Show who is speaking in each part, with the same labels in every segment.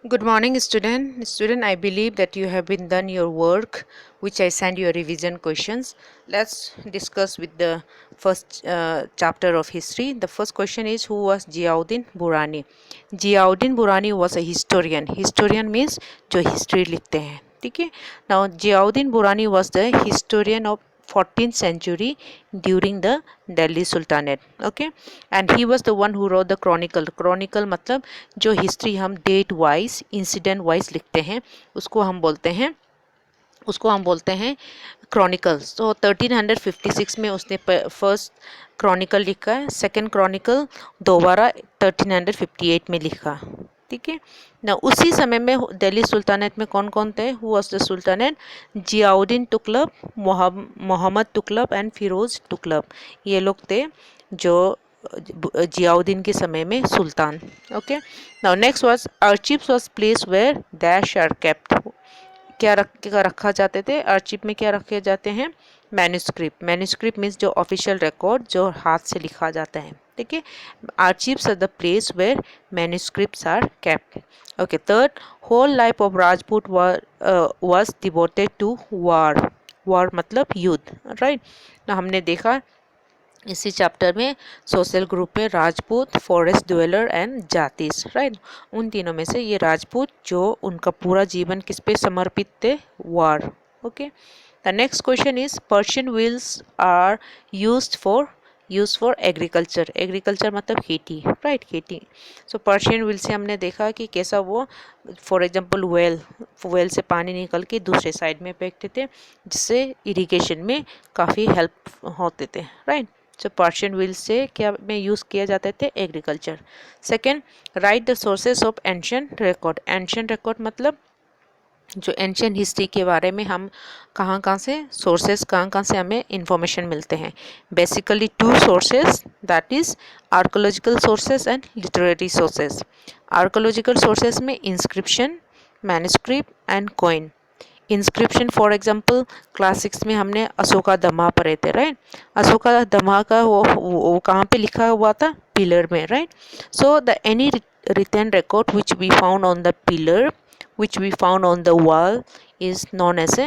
Speaker 1: Good morning, student. Student, I believe that you have been done your work, which I sent you revision questions. Let's discuss with the first chapter of history. The first question is, who was Ziauddin Burani? Ziauddin Burani was a historian. Historian means जो history लिखते हैं, ठीक है? Now Ziauddin Burani was the historian of 14th century during the Delhi Sultanate. Okay, and he was the one who wrote the chronicle मतलब जो history हम date wise incident wise लिखते हैं उसको हम बोलते हैं क्रॉनिकल्स। तो 1356 में उसने फर्स्ट क्रॉनिकल लिखा है, सेकंड क्रॉनिकल दोबारा 1358 में लिखा, ठीक है ना। उसी समय में दिल्ली सुल्तानेट में कौन कौन थे? Who was the sultanate? Ziauddin Tughlaq, Mohammad Tughlaq and Firoz Tughlaq, ये लोग थे जो जियाउद्दीन के समय में सुल्तान। Okay, now next was archives was place where dash are kept. क्या रखा जाते थे आर्चीव में? क्या रखे जाते हैं? मैन्युस्क्रिप्ट। मैन्युस्क्रिप्ट मीन्स जो ऑफिशियल रिकॉर्ड जो हाथ से लिखा जाता है, ठीक है। Archives are the place where manuscripts are kept. Okay, third, whole life of Rajput was devoted to war. War मतलब युद्ध, राइट। तो हमने देखा इसी चैप्टर में सोशल ग्रुप में राजपूत, फॉरेस्ट ड्वेलर एंड जातिस, राइट। उन तीनों में से ये राजपूत जो उनका पूरा जीवन किस पे समर्पित थे? War. Okay, the next question is Persian wheels are used for agriculture. Agriculture मतलब खेती, राइट, खेती। सो पर्शियन व्हील से हमने देखा कि कैसा वो फॉर एग्जांपल वेल से पानी निकल के दूसरे साइड में फेंकते थे, जिससे इरिगेशन में काफ़ी हेल्प होते थे, राइट। जो पर्शियन व्हील से क्या में यूज़ किया जाते थे? Agriculture. Second, right the sources of ancient record. Ancient record मतलब जो एंशियंट हिस्ट्री के बारे में हम कहाँ से सोर्सेस कहाँ से हमें इंफॉर्मेशन मिलते हैं? Basically two sources, that is archaeological sources and literary sources. Archaeological sources में inscription, manuscript and coin. Inscription for example class 6 में हमने अशोका दमा पढ़े थे, राइट। अशोका दमा का वो कहाँ पे लिखा हुआ था? पिलर में, right. So the any written record which we found on the pillar, which we found on the wall is known as a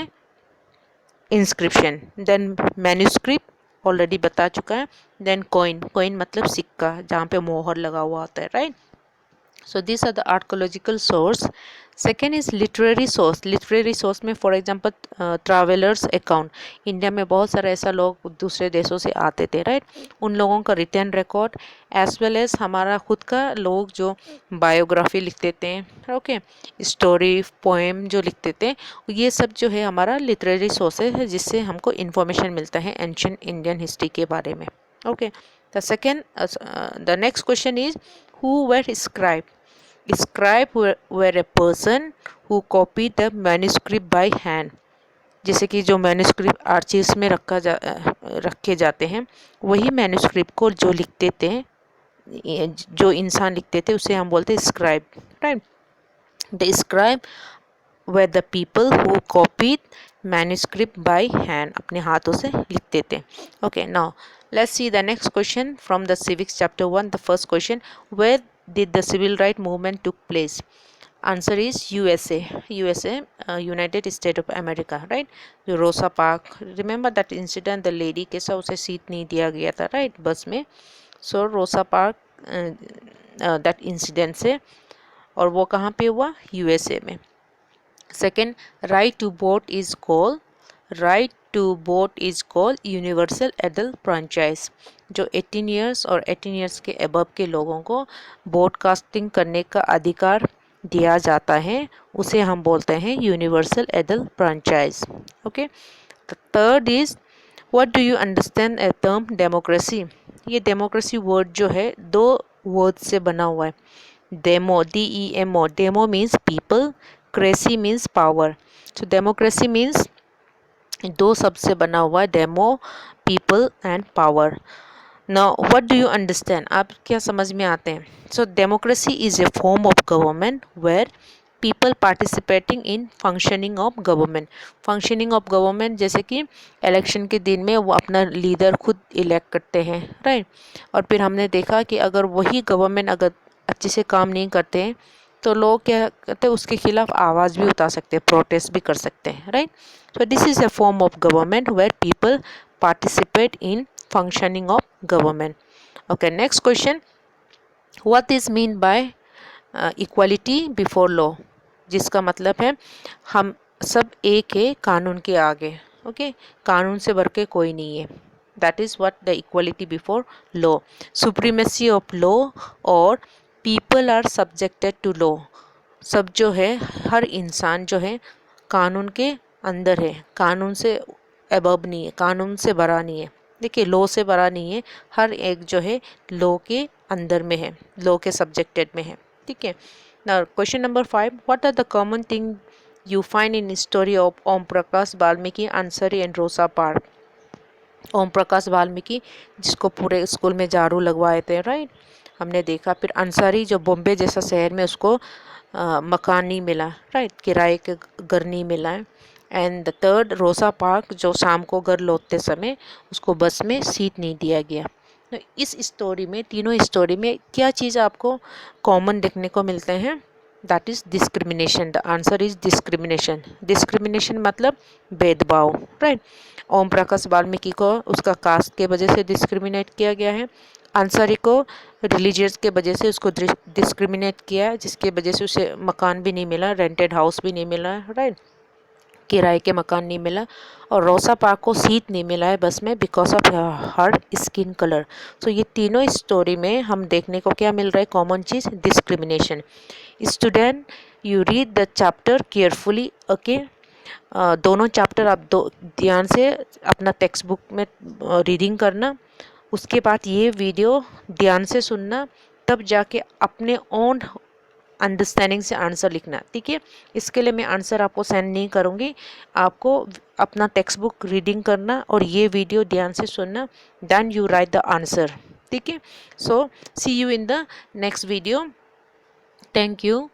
Speaker 1: inscription. Then manuscript already बता चुका है। देन कॉइन मतलब सिक्का जहाँ पे मोहर लगा हुआ होता है, right. So these are the archaeological source. Second is literary source. Literary source में for example travelers account. India में बहुत सारे ऐसा लोग दूसरे देशों से आते थे, राइट। उन लोगों का return record as well as हमारा खुद का लोग जो बायोग्राफी लिखते थे, ओके, स्टोरी पोएम जो लिखते थे, ये सब जो है हमारा लिटरेरी सोर्सेज है, जिससे हमको इन्फॉर्मेशन मिलता है एंशियंट इंडियन हिस्ट्री के बारे में। Okay, the next question is who were scribe? Scribe were a person who copied the manuscript by hand. जैसे कि जो मैन्युस्क्रिप्ट आर्चीव्स में रखे जाते हैं, वही मैन्युस्क्रिप्ट को जो लिखते थे, जो इंसान लिखते थे, उसे हम बोलते हैं scribe, right. The scribe were the people who copied manuscript by hand, अपने हाथों से लिखते थे। Okay, now let's see the next question from the civics chapter 1. The first question, where did the civil right movement took place? Answer is USA. United States of America, right. जो रोसा park, remember that incident, the lady कैसा उसे seat नहीं दिया गया था, right, बस में। so Rosa park that incident से, और वो कहाँ पे हुआ? USA में। Second, right to vote is called universal adult franchise. जो 18 इयर्स और 18 इयर्स के अबव के लोगों को वोट कास्टिंग करने का अधिकार दिया जाता है, उसे हम बोलते हैं universal adult franchise. Okay, third is what do you understand a term democracy? ये डेमोक्रेसी वर्ड जो है दो वर्ड से बना हुआ है। Demo, DEMO, demo means people, cracy means power. So democracy means दो शब्द से बना हुआ है, demo people and power. Now what do you understand? आप क्या समझ में आते हैं? So democracy is a form of government where people participating in functioning of government. Functioning of government जैसे कि इलेक्शन के दिन में वो अपना लीडर खुद इलेक्ट करते हैं, राइट। और फिर हमने देखा कि अगर वही गवर्नमेंट अगर अच्छे से काम नहीं करते हैं तो लोग क्या करते हैं, उसके खिलाफ आवाज़ भी उठा सकते हैं, प्रोटेस्ट भी कर सकते हैं, right. So this is a form of government where people participate in functioning of government. Okay, next question, what is mean by equality before law, जिसका मतलब है हम सब एक है कानून के आगे। ओके, कानून से बढ़ के कोई नहीं है, that is what the equality before law. Supremacy of law और people are subjected to law, सब जो है, हर इंसान जो है कानून के अंदर है, कानून से अबव नहीं है, कानून से बड़ा नहीं है। देखिए, लॉ से बड़ा नहीं है, हर एक जो है लॉ के अंदर में है, लॉ के सब्जेक्टेड में है, ठीक है। Now question number 5, what are the common thing you find in story of Om Prakash Valmiki, Ansari and Rosa Park. Om Prakash Valmiki जिसको पूरे स्कूल में झाड़ू लगवाए थे, राइट, हमने देखा। फिर अंसारी जो बॉम्बे जैसा शहर में उसको मकान नहीं मिला, राइट, किराए के घर नहीं मिला है। And the third Rosa park जो शाम को घर लौटते समय उसको बस में सीट नहीं दिया गया। तो इस स्टोरी में, तीनों स्टोरी में क्या चीज़ आपको कॉमन देखने को मिलते हैं, that is discrimination. The answer is discrimination. Discrimination मतलब भेदभाव, राइट। ओम प्रकाश वाल्मीकि को उसका कास्ट के वजह से डिस्क्रिमिनेट किया गया है, अंसारी को रिलीजियस के वजह से उसको डिस्क्रिमिनेट किया है, जिसके वजह से उसे मकान भी नहीं मिला, रेंटेड हाउस भी नहीं मिला, राइट, किराए के मकान नहीं मिला। और रोसा पार्क को सीट नहीं मिला है बस में because of her skin colour. So ये तीनों स्टोरी में हम देखने को क्या मिल रहा है, common cheese, discrimination. Student, you read the chapter carefully, okay. दोनों चैप्टर आप ध्यान से अपना टेक्स्ट बुक में रीडिंग करना, उसके बाद ये वीडियो ध्यान से सुनना, तब जाके अपने ओन अंडरस्टैंडिंग से आंसर लिखना, ठीक है। इसके लिए मैं आंसर आपको सेंड नहीं करूँगी, आपको अपना टेक्स्ट बुक रीडिंग करना और ये वीडियो ध्यान से सुनना, then you write the answer, ठीक है। So see you in the next video, thank you.